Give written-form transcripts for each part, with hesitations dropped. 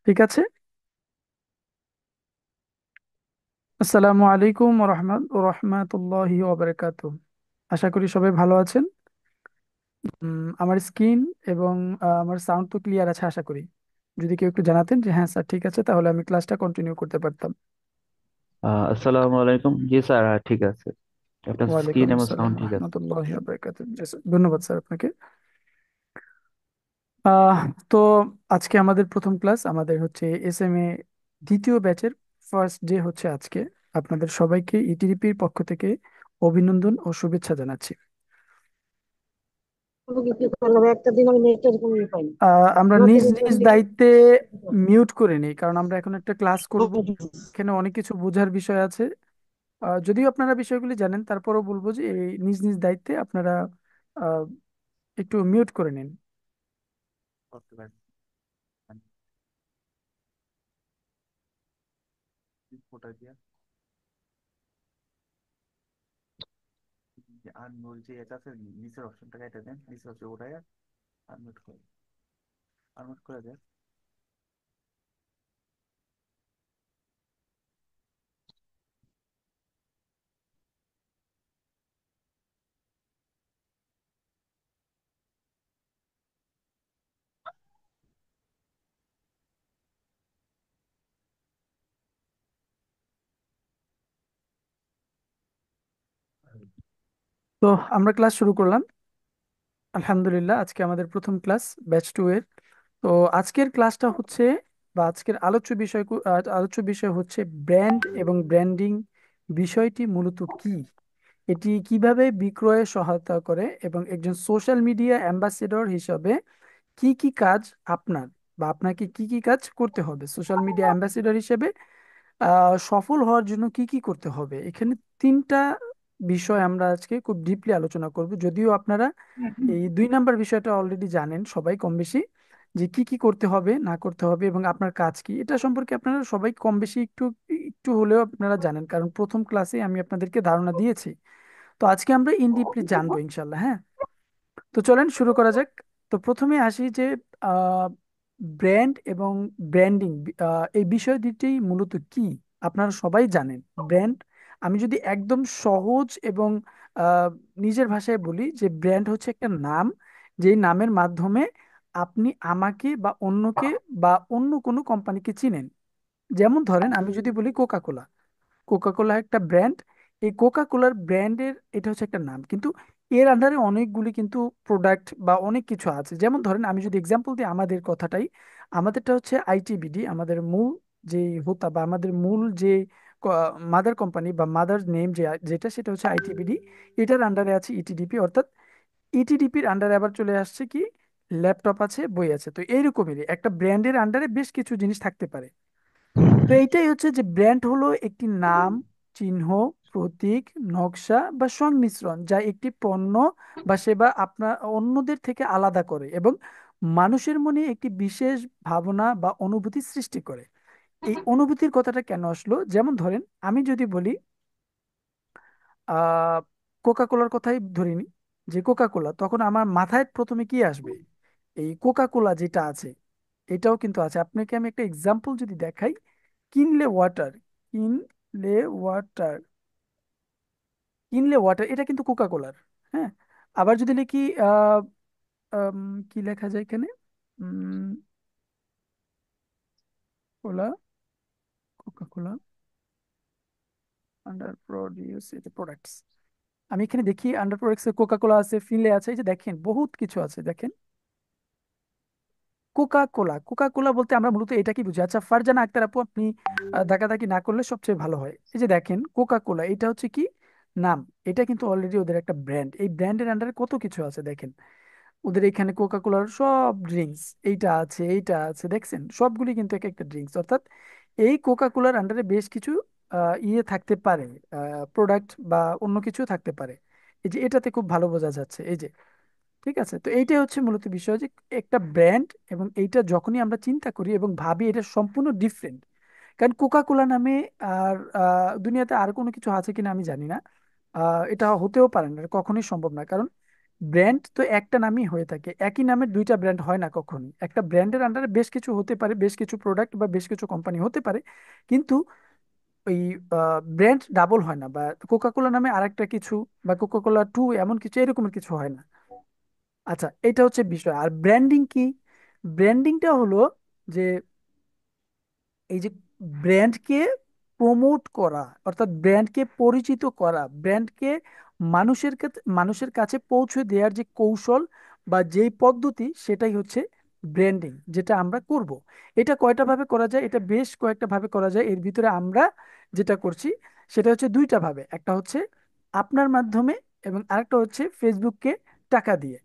ঠিক আছে। আসসালামু আলাইকুম রহমতুল্লাহি ওবারাকাতু। আশা করি সবাই ভালো আছেন। আমার স্ক্রিন এবং আমার সাউন্ড তো ক্লিয়ার আছে আশা করি। যদি কেউ একটু জানাতেন যে হ্যাঁ স্যার ঠিক আছে, তাহলে আমি ক্লাসটা কন্টিনিউ করতে পারতাম। আসসালামু আলাইকুম। জি স্যার, ঠিক আছে। আপনার স্ক্রিন ওয়ালাইকুম এবং আসসালাম সাউন্ড ঠিক আছে। রহমতুল্লাহি ওবারাকাতু। জি স্যার, ধন্যবাদ স্যার আপনাকে। আহ তো আজকে আমাদের প্রথম ক্লাস, আমাদের হচ্ছে এসএমএ দ্বিতীয় ব্যাচের ফার্স্ট ডে হচ্ছে আজকে। আপনাদের সবাইকে ইটিডিপির পক্ষ থেকে অভিনন্দন ও শুভেচ্ছা জানাচ্ছি। একটা দিন আমি নেটটা এরকম পাইনি। আমরা আমার তো নিজ নেটটা নিজ থেকে দায়িত্বে মিউট করে নিই, কারণ আমরা এখন একটা ক্লাস করব। এখানে অনেক কিছু বোঝার বিষয় আছে। যদিও আপনারা বিষয়গুলি জানেন, তারপরও বলবো যে এই নিজ নিজ দায়িত্বে আপনারা আহ, একটু মিউট করে নিন। করতে পারেন। ওটা দিয়ে আর বলছি, এটা আছে নিচের অপশনটা কেটে দেন, নিচের অপশন ওটাই আনমিউট করে, আনমিউট করে দেন। তো আমরা ক্লাস শুরু করলাম। আলহামদুলিল্লাহ, আজকে আমাদের প্রথম ক্লাস ব্যাচ টু এর। তো আজকের ক্লাসটা হচ্ছে, বা আজকের আলোচ্য বিষয় হচ্ছে ব্র্যান্ড এবং ব্র্যান্ডিং। বিষয়টি মূলত কি, এটি কিভাবে বিক্রয়ে সহায়তা করে, এবং একজন সোশ্যাল মিডিয়া অ্যাম্বাসেডর হিসাবে কি কি কাজ আপনার বা আপনাকে কি কি কাজ করতে হবে সোশ্যাল মিডিয়া অ্যাম্বাসেডর হিসেবে সফল হওয়ার জন্য কি কি করতে হবে। এখানে তিনটা বিষয় আমরা আজকে খুব ডিপলি আলোচনা করব। যদিও আপনারা এই 2 নাম্বার বিষয়টা অলরেডি জানেন সবাই কম বেশি, যে কি কি করতে হবে না করতে হবে এবং আপনার কাজ কি, এটা সম্পর্কে আপনারা সবাই কম বেশি একটু একটু হলেও আপনারা জানেন, কারণ প্রথম ক্লাসে আমি আপনাদেরকে ধারণা দিয়েছি। তো আজকে আমরা ইন ডিপলি জানবো ইনশাল্লাহ, হ্যাঁ। তো চলেন শুরু করা যাক। তো প্রথমে আসি যে ব্র্যান্ড এবং ব্র্যান্ডিং, এই বিষয় দুটি মূলত কি আপনারা সবাই জানেন। ব্র্যান্ড, আমি যদি একদম সহজ এবং আহ, নিজের ভাষায় বলি, যে ব্র্যান্ড হচ্ছে একটা নাম, যেই নামের মাধ্যমে আপনি আমাকে বা অন্যকে বা অন্য কোনো কোম্পানিকে চিনেন। যেমন ধরেন আমি যদি বলি কোকা কোলা, কোকা কোলা একটা ব্র্যান্ড। এই কোকা কোলার ব্র্যান্ডের এটা হচ্ছে একটা নাম, কিন্তু এর আন্ডারে অনেকগুলি কিন্তু প্রোডাক্ট বা অনেক কিছু আছে। যেমন ধরেন আমি যদি এক্সাম্পল দিই আমাদের কথাটাই, আমাদেরটা হচ্ছে আইটিবিডি, আমাদের মূল যে হোতা বা আমাদের মূল যে মাদার কোম্পানি বা মাদার নেম যেটা সেটা হচ্ছে আইটিবিডি। এটার আন্ডারে আছে ইটিডিপি, অর্থাৎ ইটিডিপির আন্ডারে আবার চলে আসছে কি, ল্যাপটপ আছে, বই আছে। তো এইরকমেরই একটা ব্র্যান্ডের আন্ডারে বেশ কিছু জিনিস থাকতে পারে। তো এইটাই হচ্ছে যে ব্র্যান্ড হলো একটি নাম, চিহ্ন, প্রতীক, নকশা বা সংমিশ্রণ, যা একটি পণ্য বা সেবা আপনার অন্যদের থেকে আলাদা করে এবং মানুষের মনে একটি বিশেষ ভাবনা বা অনুভূতি সৃষ্টি করে। এই অনুভূতির কথাটা কেন আসলো, যেমন ধরেন আমি যদি বলি আহ কোকা কোলার কথাই ধরিনি, যে কোকা কোলা, তখন আমার মাথায় প্রথমে কি আসবে, এই কোকা কোলা যেটা আছে এটাও কিন্তু আছে। আপনাকে আমি একটা এক্সাম্পল যদি দেখাই, কিনলে ওয়াটার, কিনলে ওয়াটার, কিনলে ওয়াটার, এটা কিন্তু কোকা কোলার। হ্যাঁ। আবার যদি লিখি আহ আম, কি লেখা যায় এখানে, Cola, Coca Cola under produce products, আমি এখানে দেখি আন্ডার প্রোডাক্টস কোকা কোলা আছে, ফিনলে আছে, এই যে দেখেন বহুত কিছু আছে দেখেন। কোকা কোলা, কোকা কোলা বলতে আমরা মূলত এটা কি বুঝি? আচ্ছা ফারজানা আক্তার আপু, আপনি দাগাদাগি না করলে সবচেয়ে ভালো হয়। এই যে দেখেন কোকা কোলা, এটা হচ্ছে কি, নাম। এটা কিন্তু অলরেডি ওদের একটা ব্র্যান্ড, এই ব্র্যান্ডের আন্ডারে কত কিছু আছে দেখেন। ওদের এখানে কোকা কোলার সব ড্রিঙ্কস, এইটা আছে এইটা আছে, দেখছেন সবগুলি কিন্তু এক একটা ড্রিঙ্কস। অর্থাৎ এই কোকা কোলার আন্ডারে বেশ কিছু ইয়ে থাকতে পারে, প্রোডাক্ট বা অন্য কিছু থাকতে পারে। এই যে এটাতে খুব ভালো বোঝা যাচ্ছে, এই যে। ঠিক আছে, তো এইটাই হচ্ছে মূলত বিষয়, যে একটা ব্র্যান্ড, এবং এইটা যখনই আমরা চিন্তা করি এবং ভাবি এটা সম্পূর্ণ ডিফারেন্ট। কারণ কোকা কোলা নামে আর দুনিয়াতে আর কোনো কিছু আছে কিনা আমি জানি না। এটা হতেও পারে না, এটা কখনোই সম্ভব না। কারণ ব্র্যান্ড তো একটা নামই হয়ে থাকে, একই নামের দুইটা ব্র্যান্ড হয় না কখনোই। একটা ব্র্যান্ডের আন্ডারে বেশ কিছু হতে পারে, বেশ কিছু প্রোডাক্ট বা বেশ কিছু কোম্পানি হতে পারে, কিন্তু ওই ব্র্যান্ড ডাবল হয় না, বা কোকাকোলা নামে আরেকটা কিছু বা কোকাকোলা টু এমন কিছু এরকমের কিছু হয় না। আচ্ছা, এটা হচ্ছে বিষয়। আর ব্র্যান্ডিং কি? ব্র্যান্ডিংটা হলো যে এই যে ব্র্যান্ডকে প্রমোট করা, অর্থাৎ ব্র্যান্ডকে পরিচিত করা, ব্র্যান্ডকে মানুষের কাছে পৌঁছে দেওয়ার যে কৌশল বা যেই পদ্ধতি, সেটাই হচ্ছে ব্র্যান্ডিং, যেটা আমরা করব। এটা কয়টা ভাবে করা যায়? এটা বেশ কয়েকটা ভাবে করা যায়। এর ভিতরে আমরা যেটা করছি সেটা হচ্ছে দুইটা ভাবে। একটা হচ্ছে আপনার মাধ্যমে, এবং আরেকটা হচ্ছে ফেসবুককে টাকা দিয়ে।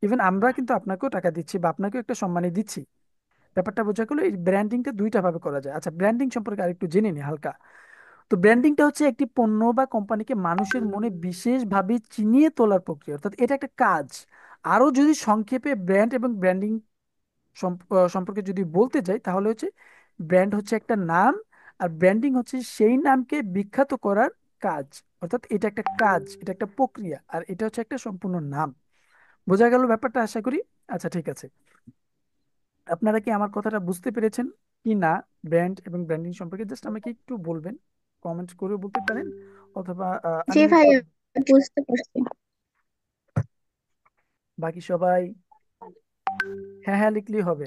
ইভেন আমরা কিন্তু আপনাকেও টাকা দিচ্ছি বা আপনাকেও একটা সম্মানী দিচ্ছি। ব্যাপারটা বোঝা গেলো। এই ব্র্যান্ডিংটা দুইটা ভাবে করা যায়। আচ্ছা, ব্র্যান্ডিং সম্পর্কে আরেকটু জেনে নি হালকা। তো ব্র্যান্ডিংটা হচ্ছে একটি পণ্য বা কোম্পানিকে মানুষের মনে বিশেষভাবে চিনিয়ে তোলার প্রক্রিয়া, অর্থাৎ এটা একটা কাজ। আরো যদি সংক্ষেপে ব্র্যান্ড এবং ব্র্যান্ডিং সম্পর্কে যদি বলতে যাই, তাহলে হচ্ছে ব্র্যান্ড হচ্ছে একটা নাম, আর ব্র্যান্ডিং হচ্ছে সেই নামকে বিখ্যাত করার কাজ। অর্থাৎ এটা একটা কাজ, এটা একটা প্রক্রিয়া, আর এটা হচ্ছে একটা সম্পূর্ণ নাম। বোঝা গেল ব্যাপারটা, আশা করি। আচ্ছা, ঠিক আছে। আপনারা কি আমার কথাটা বুঝতে পেরেছেন কি না? ব্র্যান্ড এবং ব্র্যান্ডিং সম্পর্কে জাস্ট আমাকে একটু বলবেন, কমেন্ট করে বলতে পারেন, অথবা জি আনমিউট ভাইয়া, করে। বুঝতে পারছি। বাকি সবাই হ্যাঁ হ্যাঁ লিখলেই হবে।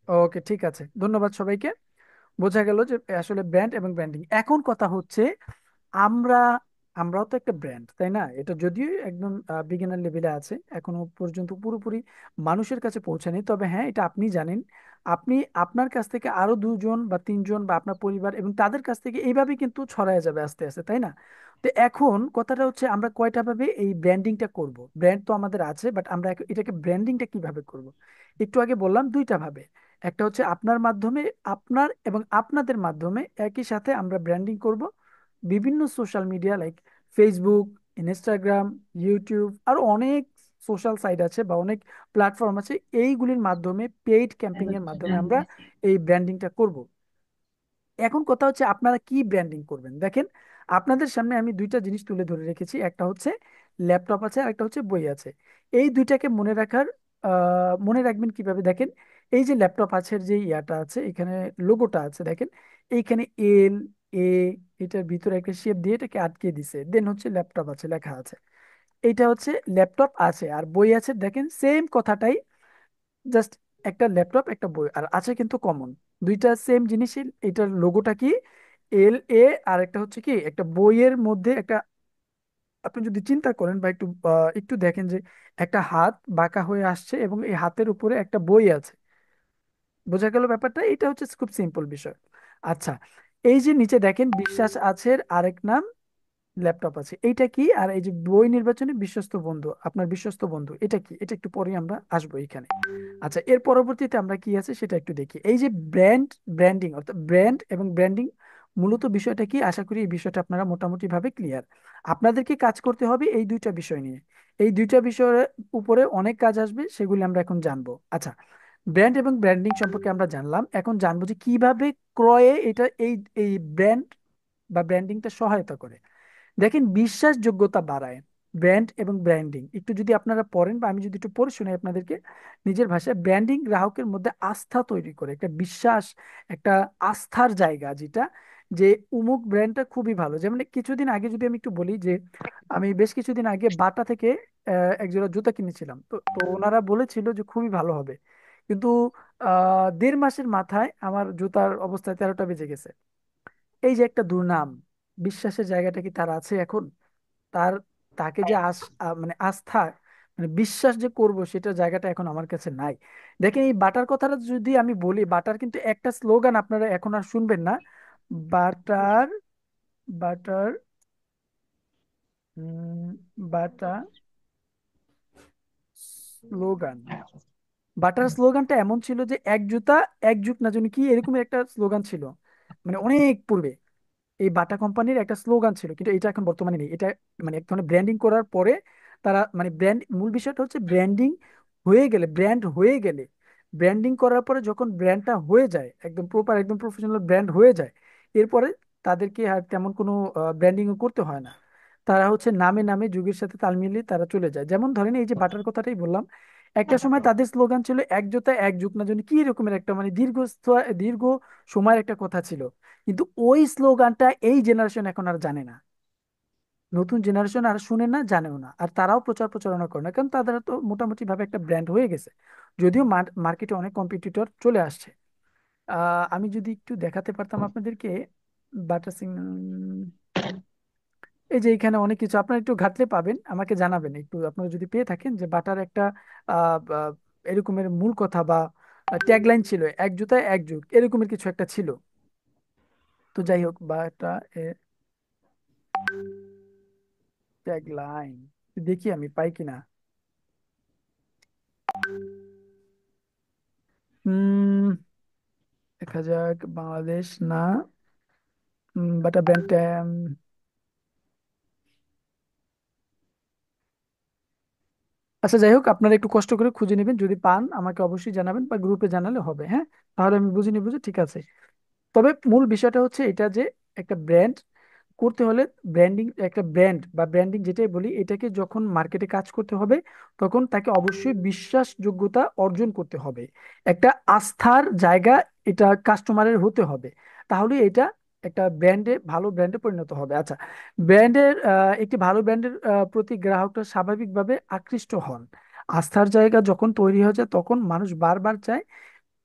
ওকে, ঠিক আছে, ধন্যবাদ সবাইকে। বোঝা গেল যে আসলে ব্র্যান্ড এবং ব্র্যান্ডিং। এখন কথা হচ্ছে, আমরা আমরাও তো একটা ব্র্যান্ড, তাই না? এটা যদিও একদম বিগিনার লেভেলে আছে, এখনো পর্যন্ত পুরোপুরি মানুষের কাছে পৌঁছায়নি, তবে হ্যাঁ, এটা আপনি জানেন। আপনি আপনার কাছ থেকে আরো দুজন বা তিনজন বা আপনার পরিবার এবং তাদের কাছ থেকে এইভাবে কিন্তু ছড়ায় যাবে আস্তে আস্তে, তাই না? তো এখন কথাটা হচ্ছে, আমরা কয়টা ভাবে এই ব্র্যান্ডিংটা করব? ব্র্যান্ড তো আমাদের আছে, বাট আমরা এটাকে ব্র্যান্ডিংটা কিভাবে করব? একটু আগে বললাম দুইটা ভাবে। একটা হচ্ছে আপনার মাধ্যমে, আপনার এবং আপনাদের মাধ্যমে একই সাথে আমরা ব্র্যান্ডিং করব। বিভিন্ন social media like Facebook, Instagram, YouTube, আর অনেক সোশ্যাল সাইট আছে বা অনেক প্ল্যাটফর্ম আছে, এইগুলির মাধ্যমে পেইড ক্যাম্পিং এর মাধ্যমে আমরা এই ব্র্যান্ডিংটা করব। এখন কথা হচ্ছে, আপনারা কি ব্র্যান্ডিং করবেন? দেখেন, আপনাদের সামনে আমি দুইটা জিনিস তুলে ধরে রেখেছি। একটা হচ্ছে ল্যাপটপ আছে, আর একটা হচ্ছে বই আছে। এই দুইটাকে মনে রাখবেন কিভাবে? দেখেন, এই যে ল্যাপটপ আছে, যে ইয়াটা আছে, এখানে লোগোটা আছে, দেখেন এইখানে এল এ, এটার ভিতরে একটা শেপ দিয়ে এটাকে আটকে দিছে, দেন হচ্ছে ল্যাপটপ আছে লেখা আছে। এইটা হচ্ছে ল্যাপটপ আছে, আর বই আছে, দেখেন সেম কথাটাই, জাস্ট একটা ল্যাপটপ একটা বই আর আছে কিন্তু কমন, দুইটা সেম জিনিসই। এটার লোগোটা কি? এল এ। আর একটা হচ্ছে কি, একটা বইয়ের মধ্যে একটা, আপনি যদি চিন্তা করেন বা একটু দেখেন যে একটা হাত বাঁকা হয়ে আসছে এবং এই হাতের উপরে একটা বই আছে। বোঝা গেল ব্যাপারটা? এটা হচ্ছে খুব সিম্পল বিষয়। আচ্ছা, এই যে নিচে দেখেন বিশ্বাস আছে, আরেক নাম ল্যাপটপ আছে, এইটা কি? আর এই যে বই নির্বাচনে বিশ্বস্ত বন্ধু, আপনার বিশ্বস্ত বন্ধু, এটা কি? এটা একটু পরে আমরা আসবো এখানে। আচ্ছা, এর পরবর্তীতে আমরা কি আছে সেটা একটু দেখি। এই যে ব্র্যান্ডিং, অর্থাৎ ব্র্যান্ড এবং ব্র্যান্ডিং, মূলত বিষয়টা কি? আশা করি এই বিষয়টা আপনারা মোটামুটি ভাবে ক্লিয়ার। আপনাদেরকে কাজ করতে হবে এই দুইটা বিষয় নিয়ে। এই দুইটা বিষয়ের উপরে অনেক কাজ আসবে, সেগুলি আমরা এখন জানবো। আচ্ছা, ব্র্যান্ড এবং ব্র্যান্ডিং সম্পর্কে আমরা জানলাম, এখন জানবো যে কিভাবে ক্রয়ে এটা এই এই ব্র্যান্ড বা ব্র্যান্ডিংটা সহায়তা করে। দেখেন, বিশ্বাসযোগ্যতা বাড়ায় ব্র্যান্ড এবং ব্র্যান্ডিং। একটু যদি আপনারা পড়েন বা আমি যদি একটু পড়ে শোনাই আপনাদেরকে নিজের ভাষায়, ব্র্যান্ডিং গ্রাহকের মধ্যে আস্থা তৈরি করে, একটা বিশ্বাস, একটা আস্থার জায়গা, যেটা যে উমুক ব্র্যান্ডটা খুবই ভালো। যেমন কিছুদিন আগে যদি আমি একটু বলি যে, আমি বেশ কিছুদিন আগে বাটা থেকে একজোড়া জুতা কিনেছিলাম। তো তো ওনারা বলেছিল যে খুবই ভালো হবে, কিন্তু 1.5 মাসের মাথায় আমার জুতার অবস্থায় 13টা বেজে গেছে। এই যে একটা দুর্নাম, বিশ্বাসের জায়গাটা কি তার আছে এখন? তার তাকে যে মানে আস্থা, মানে বিশ্বাস যে করব, সেটা জায়গাটা এখন আমার কাছে নাই। দেখেন, এই বাটার কথাটা যদি আমি বলি, বাটার কিন্তু একটা স্লোগান আপনারা এখন আর শুনবেন না। বাটার, বাটার, বাটা স্লোগান। বাটার স্লোগানটা এমন ছিল যে এক জুতা এক যুগ না জানি কি, এরকম একটা স্লোগান ছিল, মানে অনেক পূর্বে। এই বাটা কোম্পানির একটা স্লোগান ছিল, কিন্তু এটা এখন বর্তমানে নেই। এটা মানে এক ধরনের ব্র্যান্ডিং করার পরে তারা, মানে ব্র্যান্ড, মূল বিষয়টা হচ্ছে ব্র্যান্ডিং হয়ে গেলে, ব্র্যান্ড হয়ে গেলে, ব্র্যান্ডিং করার পরে যখন ব্র্যান্ডটা হয়ে যায় একদম প্রপার, একদম প্রফেশনাল ব্র্যান্ড হয়ে যায়, এরপরে তাদেরকে আর তেমন কোনো ব্র্যান্ডিংও করতে হয় না। তারা হচ্ছে নামে নামে যুগের সাথে তাল মিলিয়ে তারা চলে যায়। যেমন ধরেন এই যে বাটার কথাটাই বললাম, একটা সময় তাদের স্লোগান ছিল এক জোতা এক যুগ না জানি কি রকমের একটা মানে দীর্ঘ সময়ের একটা কথা ছিল। কিন্তু ওই স্লোগানটা এই জেনারেশন এখন আর জানে না, নতুন জেনারেশন আর শুনে না, জানেও না, আর তারাও প্রচার প্রচারণা করে না, কারণ তাদের তো মোটামুটি ভাবে একটা ব্র্যান্ড হয়ে গেছে। যদিও মার্কেটে অনেক কম্পিটিটর চলে আসছে। আমি যদি একটু দেখাতে পারতাম আপনাদেরকে বাটা সিং, এই যে এখানে অনেক কিছু আপনারা একটু ঘাটলে পাবেন, আমাকে জানাবেন একটু আপনারা যদি পেয়ে থাকেন যে বাটার একটা আহ, আহ, এরকমের মূল কথা বা ট্যাগলাইন ছিল এক জুতায় এক যুগ, এরকমের কিছু একটা ছিল। তো যাই হোক, বাটা ট্যাগলাইন দেখি আমি পাই কিনা। হুম, দেখা যাক, বাংলাদেশ না, বাটা ব্র্যান্ড। আচ্ছা যাই হোক, আপনারা একটু কষ্ট করে খুঁজে নেবেন, যদি পান আমাকে অবশ্যই জানাবেন বা গ্রুপে জানালে হবে, হ্যাঁ। তাহলে আমি বুঝে নিব যে ঠিক আছে। তবে মূল বিষয়টা হচ্ছে এটা যে একটা ব্র্যান্ড করতে হলে, একটা ব্র্যান্ড বা ব্র্যান্ডিং যেটাই বলি, এটাকে যখন মার্কেটে কাজ করতে হবে তখন তাকে অবশ্যই বিশ্বাসযোগ্যতা অর্জন করতে হবে, একটা আস্থার জায়গা এটা কাস্টমারের হতে হবে। তাহলে এটা একটা ভালো ব্র্যান্ডে পরিণত হবে। আচ্ছা, একটি ভালো ব্র্যান্ডের প্রতি গ্রাহকরা স্বাভাবিকভাবে আকৃষ্ট হন। আস্থার জায়গা যখন তৈরি হয়ে যায় তখন মানুষ বারবার চায়,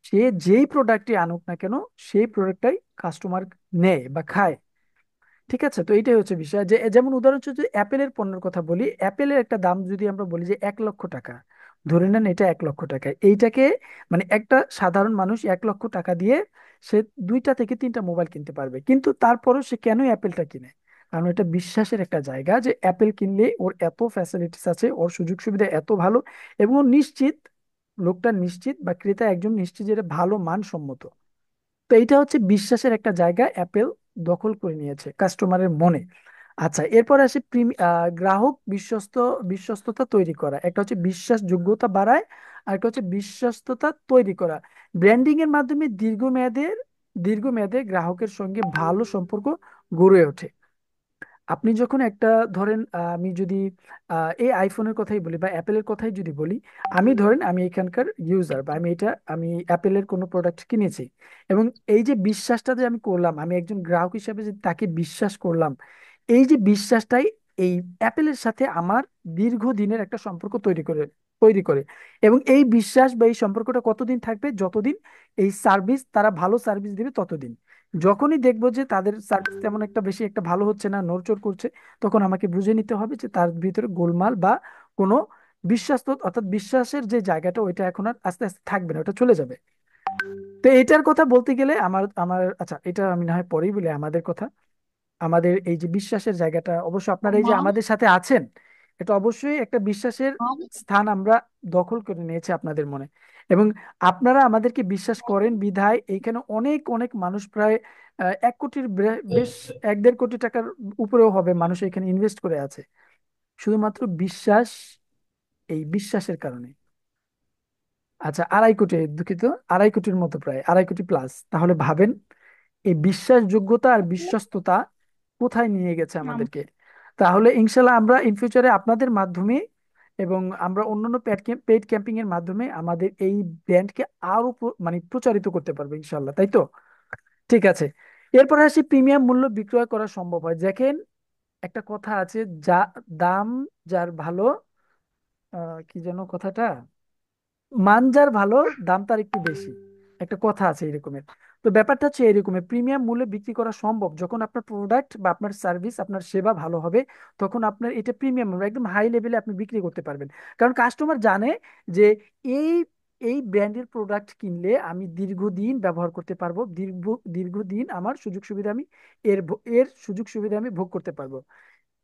সে যেই প্রোডাক্টই আনুক না কেন সেই প্রোডাক্টটাই কাস্টমার নেয় বা খায়। ঠিক আছে, তো এইটাই হচ্ছে বিষয়। যে যেমন উদাহরণ হচ্ছে যদি অ্যাপেলের পণ্যের কথা বলি, অ্যাপেলের একটা দাম যদি আমরা বলি যে 1 লক্ষ টাকা, ধরে নেন এটা 1 লক্ষ টাকা, এইটাকে মানে একটা সাধারণ মানুষ 1 লক্ষ টাকা দিয়ে সে 2টা থেকে 3টা মোবাইল কিনতে পারবে, কিন্তু তারপরেও সে কেন অ্যাপেলটা কিনে? কারণ এটা বিশ্বাসের একটা জায়গা, যে অ্যাপেল কিনলে ওর এত ফ্যাসিলিটিস আছে, ওর সুযোগ সুবিধা এত ভালো, এবং ও নিশ্চিত, লোকটা নিশ্চিত বা ক্রেতা একজন নিশ্চিত যে এটা ভালো মানসম্মত। তো এটা হচ্ছে বিশ্বাসের একটা জায়গা অ্যাপেল দখল করে নিয়েছে কাস্টমারের মনে। আচ্ছা, এরপর আসে গ্রাহক বিশ্বস্ততা তৈরি করা, একটা হচ্ছে বিশ্বাসযোগ্যতা বাড়ায়, আর একটা হচ্ছে বিশ্বস্ততা তৈরি করা। ব্র্যান্ডিং এর মাধ্যমে দীর্ঘমেয়াদে গ্রাহকের সঙ্গে ভালো সম্পর্ক গড়ে ওঠে। আপনি যখন একটা ধরেন, আমি যদি এই আইফোনের কথাই বলি বা অ্যাপেলের কথাই যদি বলি, আমি ধরেন আমি এখানকার ইউজার বা আমি অ্যাপেলের কোনো প্রোডাক্ট কিনেছি, এবং এই যে বিশ্বাসটা যে আমি করলাম, আমি একজন গ্রাহক হিসেবে যে তাকে বিশ্বাস করলাম, এই যে বিশ্বাসটাই এই অ্যাপেলের সাথে আমার দীর্ঘদিনের একটা সম্পর্ক তৈরি করে। এবং এই বিশ্বাস বা এই সম্পর্কটা কতদিন থাকবে? যতদিন এই সার্ভিস, তারা ভালো সার্ভিস দিবে ততদিন। যখনই দেখবো যে তাদের সার্ভিস তেমন একটা বেশি একটা ভালো হচ্ছে না, নড়চড় করছে, তখন আমাকে বুঝে নিতে হবে যে তার ভিতরে গোলমাল বা কোনো অর্থাৎ বিশ্বাসের যে জায়গাটা ওইটা এখন আর আস্তে আস্তে থাকবে না, ওটা চলে যাবে। তো এটার কথা বলতে গেলে আমার আমার আচ্ছা, এটা আমি না হয় পরেই বলি। আমাদের কথা, আমাদের এই যে বিশ্বাসের জায়গাটা, অবশ্য আপনারা এই যে আমাদের সাথে আছেন, এটা অবশ্যই একটা বিশ্বাসের স্থান আমরা দখল করে নিয়েছি আপনাদের মনে। এবং আপনারা আমাদেরকে বিশ্বাস করেন বিধায় এইখানে অনেক অনেক মানুষ, প্রায় 1 কোটির বেশ, 1-1.5 কোটি টাকার উপরেও হবে মানুষ এখানে ইনভেস্ট করে আছে, শুধুমাত্র এই বিশ্বাসের কারণে। আচ্ছা, 2.5 কোটি, দুঃখিত, 2.5 কোটির মতো, প্রায় 2.5 কোটি প্লাস। তাহলে ভাবেন এই বিশ্বাসযোগ্যতা আর বিশ্বস্ততা কোথায় নিয়ে গেছে আমাদেরকে। তাহলে ইনশাল্লাহ আমরা ইন ফিউচারে আপনাদের মাধ্যমে এবং আমরা অন্যান্য পেইড ক্যাম্পিং এর মাধ্যমে আমাদের এই ব্র্যান্ডকে আরো মানে প্রচারিত করতে পারবো ইনশাল্লাহ, তাই তো? ঠিক আছে, এরপর আসি প্রিমিয়াম মূল্য বিক্রয় করা সম্ভব হয়। দেখেন, একটা কথা আছে, যা দাম যার ভালো, কি যেন কথাটা, মান যার ভালো, দাম তার একটু বেশি, একটা কথা আছে এরকমের। তো ব্যাপারটা হচ্ছে এরকমের, প্রিমিয়াম মূল্যে বিক্রি করা সম্ভব যখন আপনার প্রোডাক্ট বা আপনার সার্ভিস, আপনার সেবা ভালো হবে, তখন আপনার এটা প্রিমিয়াম একদম হাই লেভেলে আপনি বিক্রি করতে পারবেন। কারণ কাস্টমার জানে যে এই এই ব্র্যান্ডের প্রোডাক্ট কিনলে আমি দীর্ঘদিন ব্যবহার করতে পারবো, দীর্ঘদিন আমার সুযোগ সুবিধা আমি এর সুযোগ সুবিধা আমি ভোগ করতে পারবো।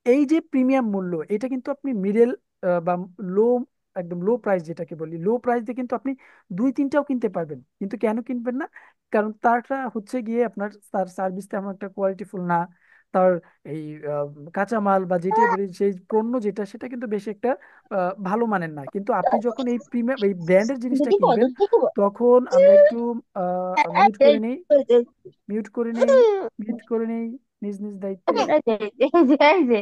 এই যে প্রিমিয়াম মূল্য, এটা কিন্তু আপনি মিডল বা লো, একদম লো প্রাইস যেটাকে বলি, লো প্রাইস দিয়ে কিন্তু আপনি 2-3টাও কিনতে পারবেন, কিন্তু কেন কিনবেন না? কারণ তারটা হচ্ছে গিয়ে আপনার তার সার্ভিস তেমন একটা কোয়ালিটিফুল না, তার এই আহ, কাঁচামাল বা যেটাই বলি সেই পণ্য যেটা, সেটা কিন্তু বেশি একটা ভালো মানের না। কিন্তু আপনি যখন এই প্রিমিয়াম এই ব্র্যান্ডের জিনিসটা কিনবেন, তখন আমরা একটু মিউট করে নেই, মিউট করে নেই, মিউট করে নেই। নিজ নিজ দায়িত্বে। এই যে এই যে এই যে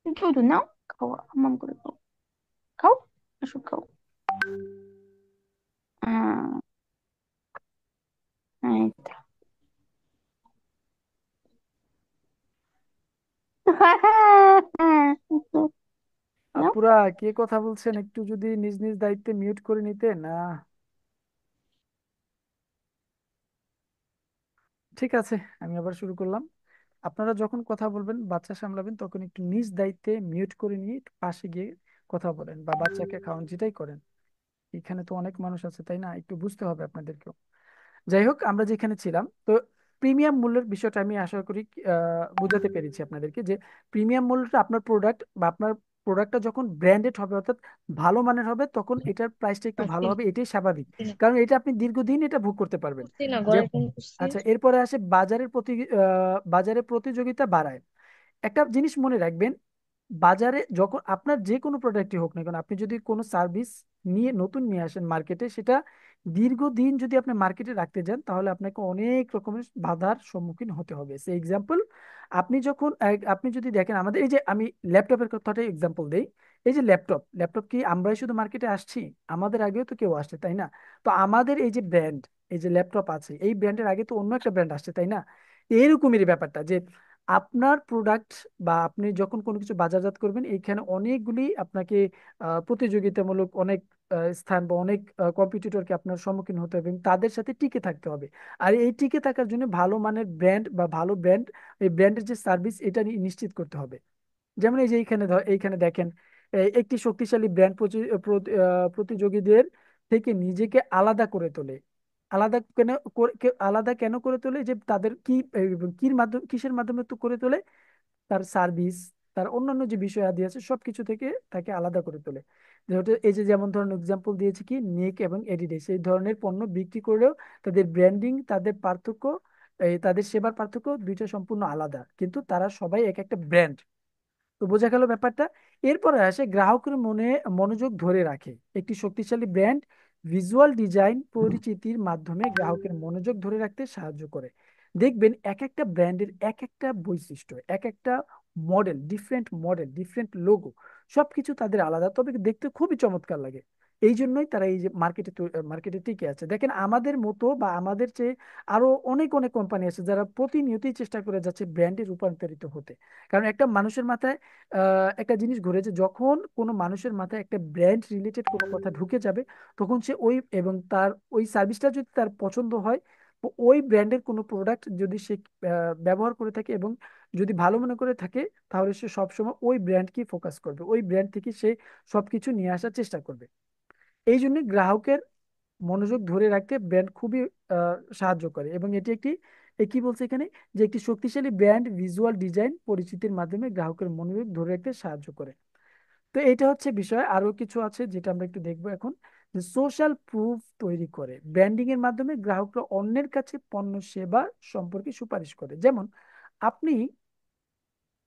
উম, দুধ নাও, খাও, হাম্মাম করে খাও, খাও, এসব খাও। আহ, এই তো। নাও। আপুরা, কে কথা বলছেন একটু যদি নিজ নিজ দায়িত্বে মিউট করে নিতে না। ঠিক আছে, আমি আবার শুরু করলাম। আপনারা যখন কথা বলবেন, বাচ্চা সামলাবেন, তখন একটু নিজ দায়িত্বে মিউট করে নিয়ে একটু পাশে গিয়ে কথা বলেন বা বাচ্চাকে খাওয়ান, যেটাই করেন। এখানে তো অনেক মানুষ আছে, তাই না? একটু বুঝতে হবে আপনাদেরকেও। যাই হোক, আমরা যেখানে ছিলাম, তো প্রিমিয়াম মূল্যের বিষয়টা আমি আশা করি বোঝাতে পেরেছি আপনাদেরকে, যে প্রিমিয়াম মূল্যটা আপনার প্রোডাক্ট বা আপনার প্রোডাক্টটা যখন ব্র্যান্ডেড হবে, অর্থাৎ ভালো মানের হবে, তখন এটার প্রাইসটা একটু ভালো হবে, এটাই স্বাভাবিক। কারণ এটা আপনি দীর্ঘদিন এটা ভোগ করতে পারবেন। যে আচ্ছা, এরপরে আসে বাজারে প্রতিযোগিতা বাড়ায়। একটা জিনিস মনে রাখবেন, বাজারে যখন আপনার যে কোনো প্রোডাক্টই হোক না কেন, আপনি যদি কোনো সার্ভিস নিয়ে নতুন নিয়ে আসেন মার্কেটে, সেটা দীর্ঘদিন যদি আপনি মার্কেটে রাখতে যান, তাহলে আপনাকে অনেক রকমের বাধার সম্মুখীন হতে হবে। সে এক্সাম্পল, আপনি যদি দেখেন, আমাদের এই যে আমি ল্যাপটপের কথাটাই এক্সাম্পল দেই। এই যে ল্যাপটপ কি আমরাই শুধু মার্কেটে আসছি? আমাদের আগেও তো কেউ আসছে, তাই না? তো আমাদের এই যে ব্র্যান্ড, এই যে ল্যাপটপ আছে, এই ব্র্যান্ডের আগে তো অন্য একটা ব্র্যান্ড আসছে, তাই না? এরকমেরই ব্যাপারটা, যে আপনার প্রোডাক্ট বা আপনি যখন কোনো কিছু বাজারজাত করবেন, এইখানে অনেকগুলি আপনাকে প্রতিযোগিতামূলক অনেক স্থান বা অনেক কম্পিটিটরকে আপনার সম্মুখীন হতে হবে এবং তাদের সাথে টিকে থাকতে হবে। আর এই টিকে থাকার জন্য ভালো মানের ব্র্যান্ড বা ভালো ব্র্যান্ড, এই ব্র্যান্ডের যে সার্ভিস, এটা নিশ্চিত করতে হবে। যেমন এই যে এইখানে দেখেন, একটি শক্তিশালী ব্র্যান্ড প্রতিযোগীদের থেকে নিজেকে আলাদা করে তোলে। আলাদা কেন করে তোলে? যে তাদের কি কিসের মাধ্যমে তো করে তোলে? তার সার্ভিস, তার অন্যান্য যে বিষয় আদি আছে, সবকিছু থেকে তাকে আলাদা করে তোলে। যেহেতু এই যে যেমন ধরুন এক্সাম্পল দিয়েছি কি, নিক এবং এডিডাস এই ধরনের পণ্য বিক্রি করলেও তাদের ব্র্যান্ডিং, তাদের পার্থক্য, তাদের সেবার পার্থক্য দুইটা সম্পূর্ণ আলাদা, কিন্তু তারা সবাই এক একটা ব্র্যান্ড। তো বোঝা গেল ব্যাপারটা। এরপরে আসে গ্রাহকের মনে মনোযোগ ধরে রাখে। একটি শক্তিশালী ব্র্যান্ড ভিজুয়াল ডিজাইন পরিচিতির মাধ্যমে গ্রাহকের মনোযোগ ধরে রাখতে সাহায্য করে। দেখবেন এক একটা ব্র্যান্ডের এক একটা বৈশিষ্ট্য, এক একটা মডেল, ডিফারেন্ট লোগো, সবকিছু তাদের আলাদা, তবে দেখতে খুবই চমৎকার লাগে। এই জন্যই তারা এই যে মার্কেটে টিকে আছে। দেখেন, আমাদের মতো বা আমাদের চেয়ে আরো অনেক অনেক কোম্পানি আছে যারা প্রতিনিয়তই চেষ্টা করে যাচ্ছে ব্র্যান্ডে রূপান্তরিত হতে। কারণ একটা মানুষের মাথায় একটা জিনিস ঘুরে, যে যখন কোনো মানুষের মাথায় একটা ব্র্যান্ড রিলেটেড কোনো কথা ঢুকে যাবে, তখন সে ওই এবং তার ওই সার্ভিসটা যদি তার পছন্দ হয়, তো ওই ব্র্যান্ডের কোনো প্রোডাক্ট যদি সে ব্যবহার করে থাকে এবং যদি ভালো মনে করে থাকে, তাহলে সে সবসময় ওই ব্র্যান্ডকেই ফোকাস করবে, ওই ব্র্যান্ড থেকে সে সবকিছু নিয়ে আসার চেষ্টা করবে। এই জন্য গ্রাহকের মনোযোগ ধরে রাখতে ব্র্যান্ড খুবই সাহায্য করে। এবং এটি একটি কি বলছে এখানে, যে একটি শক্তিশালী ব্র্যান্ড ভিজুয়াল ডিজাইন পরিচিতির মাধ্যমে গ্রাহকের মনোযোগ ধরে রাখতে সাহায্য করে। তো এটা হচ্ছে বিষয়। আরো কিছু আছে যেটা আমরা একটু দেখবো এখন, যে সোশ্যাল প্রুফ তৈরি করে। ব্র্যান্ডিং এর মাধ্যমে গ্রাহকরা অন্যের কাছে পণ্য সেবা সম্পর্কে সুপারিশ করে। যেমন আপনি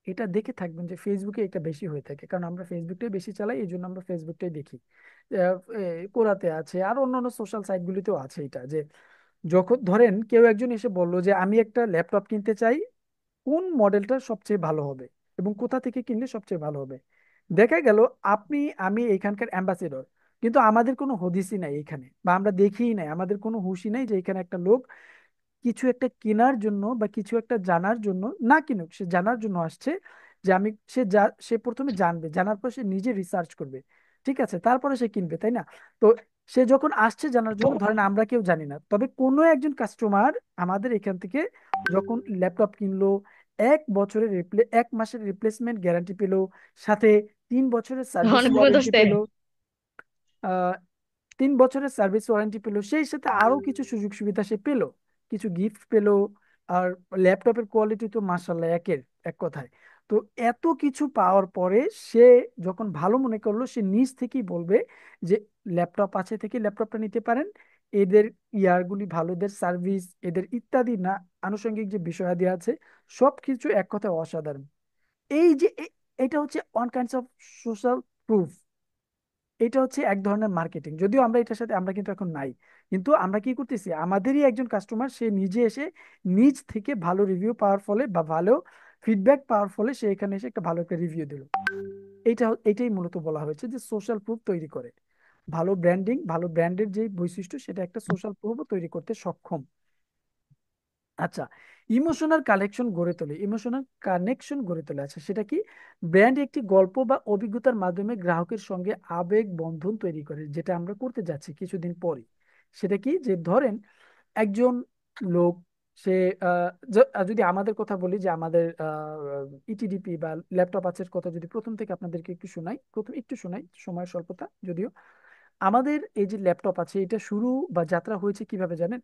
এটা দেখে থাকবেন যে ফেসবুকে এটা বেশি হয়ে থাকে, কারণ আমরা ফেসবুকটাই বেশি চালাই, এই জন্য আমরা ফেসবুকটাই দেখি। কোরাতে আছে, আর অন্যান্য সোশ্যাল সাইটগুলিতেও আছে এটা, যে যখন ধরেন কেউ একজন এসে বললো যে আমি একটা ল্যাপটপ কিনতে চাই, কোন মডেলটা সবচেয়ে ভালো হবে এবং কোথা থেকে কিনলে সবচেয়ে ভালো হবে। দেখা গেল আমি এখানকার অ্যাম্বাসেডর, কিন্তু আমাদের কোনো হদিসই নাই এখানে, বা আমরা দেখিই নাই, আমাদের কোনো হুঁশই নাই যে এখানে একটা লোক কিছু একটা কেনার জন্য বা কিছু একটা জানার জন্য, না কিনুক, সে জানার জন্য আসছে। যে আমি সে প্রথমে জানবে, জানার পর সে নিজে রিসার্চ করবে, ঠিক আছে, তারপরে সে কিনবে, তাই না? তো সে যখন আসছে জানার জন্য, ধরেন আমরা কেউ জানি না, তবে কোনো একজন কাস্টমার আমাদের এখান থেকে যখন ল্যাপটপ কিনলো, 1 মাসের রিপ্লেসমেন্ট গ্যারান্টি পেলো, সাথে 3 বছরের সার্ভিস অনেক ঘুম ওয়ারেন্টি ধরছে। পেলো, 3 বছরের সার্ভিস ওয়ারেন্টি পেলো, সেই সাথে আরো কিছু সুযোগ সুবিধা সে পেলো, কিছু গিফট পেলো। আর ল্যাপটপের কোয়ালিটি তো মাশাল্লাহ এক কথায়। তো এত কিছু পাওয়ার পরে সে যখন ভালো মনে করলো, সে নিজ থেকেই বলবে যে ল্যাপটপ আছে থেকে ল্যাপটপটা নিতে পারেন, এদের ইয়ারগুলি ভালো, এদের সার্ভিস, এদের ইত্যাদি না আনুষঙ্গিক যে বিষয়াদি আছে, সবকিছু এক কথায় অসাধারণ। এই যে এটা হচ্ছে one kinds of social proof. এটা হচ্ছে এক ধরনের মার্কেটিং, যদিও আমরা এটার সাথে আমরা কিন্তু এখন নাই। কিন্তু আমরা কি করতেছি, আমাদেরই একজন কাস্টমার সে নিজে এসে নিজ থেকে ভালো রিভিউ পাওয়ার ফলে বা ভালো ফিডব্যাক পাওয়ার ফলে সে এখানে এসে একটা ভালো একটা রিভিউ দিল। এটাই মূলত বলা হয়েছে যে সোশ্যাল প্রুফ তৈরি করে। ভালো ব্র্যান্ডিং, ভালো ব্র্যান্ডের যে বৈশিষ্ট্য সেটা একটা সোশ্যাল প্রুফও তৈরি করতে সক্ষম। আচ্ছা, ইমোশনাল কালেকশন গড়ে তোলে, ইমোশনাল কানেকশন গড়ে তোলে। আচ্ছা, সেটা কি? ব্র্যান্ড একটি গল্প বা অভিজ্ঞতার মাধ্যমে গ্রাহকের সঙ্গে আবেগ বন্ধন তৈরি করে, যেটা আমরা করতে যাচ্ছি কিছুদিন পরে। সেটা কি, যে ধরেন একজন লোক, সে যদি আমাদের কথা বলি, যে আমাদের ইটিডিপি বা ল্যাপটপ আছে কথা যদি প্রথম থেকে আপনাদেরকে একটু শোনাই, প্রথম একটু শোনাই, সময় স্বল্পতা যদিও। আমাদের এই যে ল্যাপটপ আছে এটা শুরু বা যাত্রা হয়েছে কিভাবে জানেন?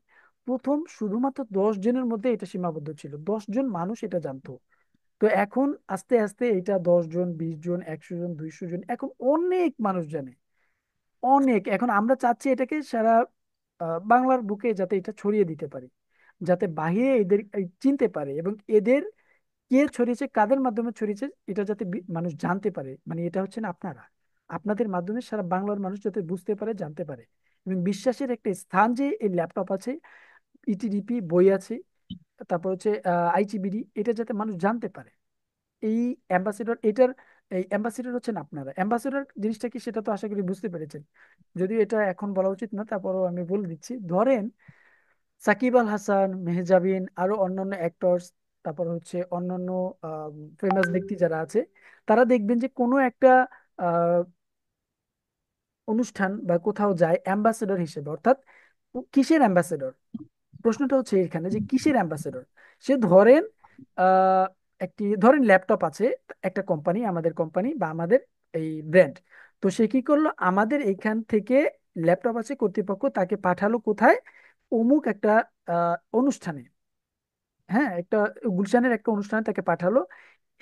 প্রথম শুধুমাত্র 10 জনের মধ্যে এটা সীমাবদ্ধ ছিল, 10 জন মানুষ এটা জানতো। তো এখন আস্তে আস্তে এটা 10 জন, 20 জন, 100 জন, 200 জন, এখন অনেক মানুষ জানে। অনেক, এখন আমরা চাচ্ছি এটাকে সারা বাংলার বুকে যাতে এটা ছড়িয়ে দিতে পারি, যাতে বাহিরে এদের চিনতে পারে, এবং এদের কে ছড়িয়েছে, কাদের মাধ্যমে ছড়িয়েছে, এটা যাতে মানুষ জানতে পারে। মানে এটা হচ্ছে না আপনারা, আপনাদের মাধ্যমে সারা বাংলার মানুষ যাতে বুঝতে পারে, জানতে পারে, এবং বিশ্বাসের একটা স্থান যে এই ল্যাপটপ আছে, ইটিডিপি বই আছে, তারপর হচ্ছে আইচিবিডি, এটা যাতে মানুষ জানতে পারে। এই অ্যাম্বাসেডর এটার, এই অ্যাম্বাসেডর হচ্ছেন আপনারা। অ্যাম্বাসেডর জিনিসটা কি সেটা তো আশা করি বুঝতে পেরেছেন, যদিও এটা এখন বলা উচিত না, তারপরও আমি বলে দিচ্ছি। ধরেন সাকিব আল হাসান, মেহজাবিন, আরো অন্যান্য অ্যাক্টরস, তারপর হচ্ছে অন্যান্য ফেমাস ব্যক্তি যারা আছে, তারা দেখবেন যে কোনো একটা আহ, অনুষ্ঠান বা কোথাও যায় অ্যাম্বাসেডর হিসেবে, অর্থাৎ কিসের অ্যাম্বাসেডর? প্রশ্নটা হচ্ছে এখানে যে কিসের অ্যাম্বাসেডর। সে ধরেন আহ, একটি ধরেন ল্যাপটপ আছে, একটা কোম্পানি, আমাদের কোম্পানি বা আমাদের এই ব্র্যান্ড। তো সে কি করলো, আমাদের এখান থেকে ল্যাপটপ আছে কর্তৃপক্ষ তাকে পাঠালো কোথায়, অমুক একটা অনুষ্ঠানে, হ্যাঁ একটা গুলশানের একটা অনুষ্ঠানে তাকে পাঠালো।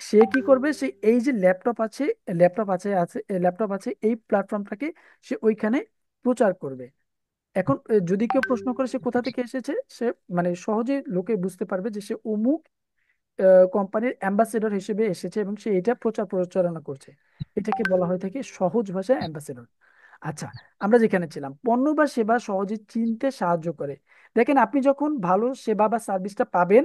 সে কি করবে, সে এই যে ল্যাপটপ আছে, ল্যাপটপ আছে এই প্ল্যাটফর্মটাকে সে ওইখানে প্রচার করবে। এখন যদি কেউ প্রশ্ন করে সে কোথা থেকে এসেছে, সে মানে সহজে লোকে বুঝতে পারবে যে সে অমুক কোম্পানির অ্যাম্বাসেডর হিসেবে এসেছে এবং সে এটা প্রচার প্রচারণা করছে। এটাকে বলা হয়ে থাকে সহজ ভাষায় অ্যাম্বাসেডর। আচ্ছা, আমরা যেখানে ছিলাম, পণ্য বা সেবা সহজে চিনতে সাহায্য করে। দেখেন, আপনি যখন ভালো সেবা বা সার্ভিসটা পাবেন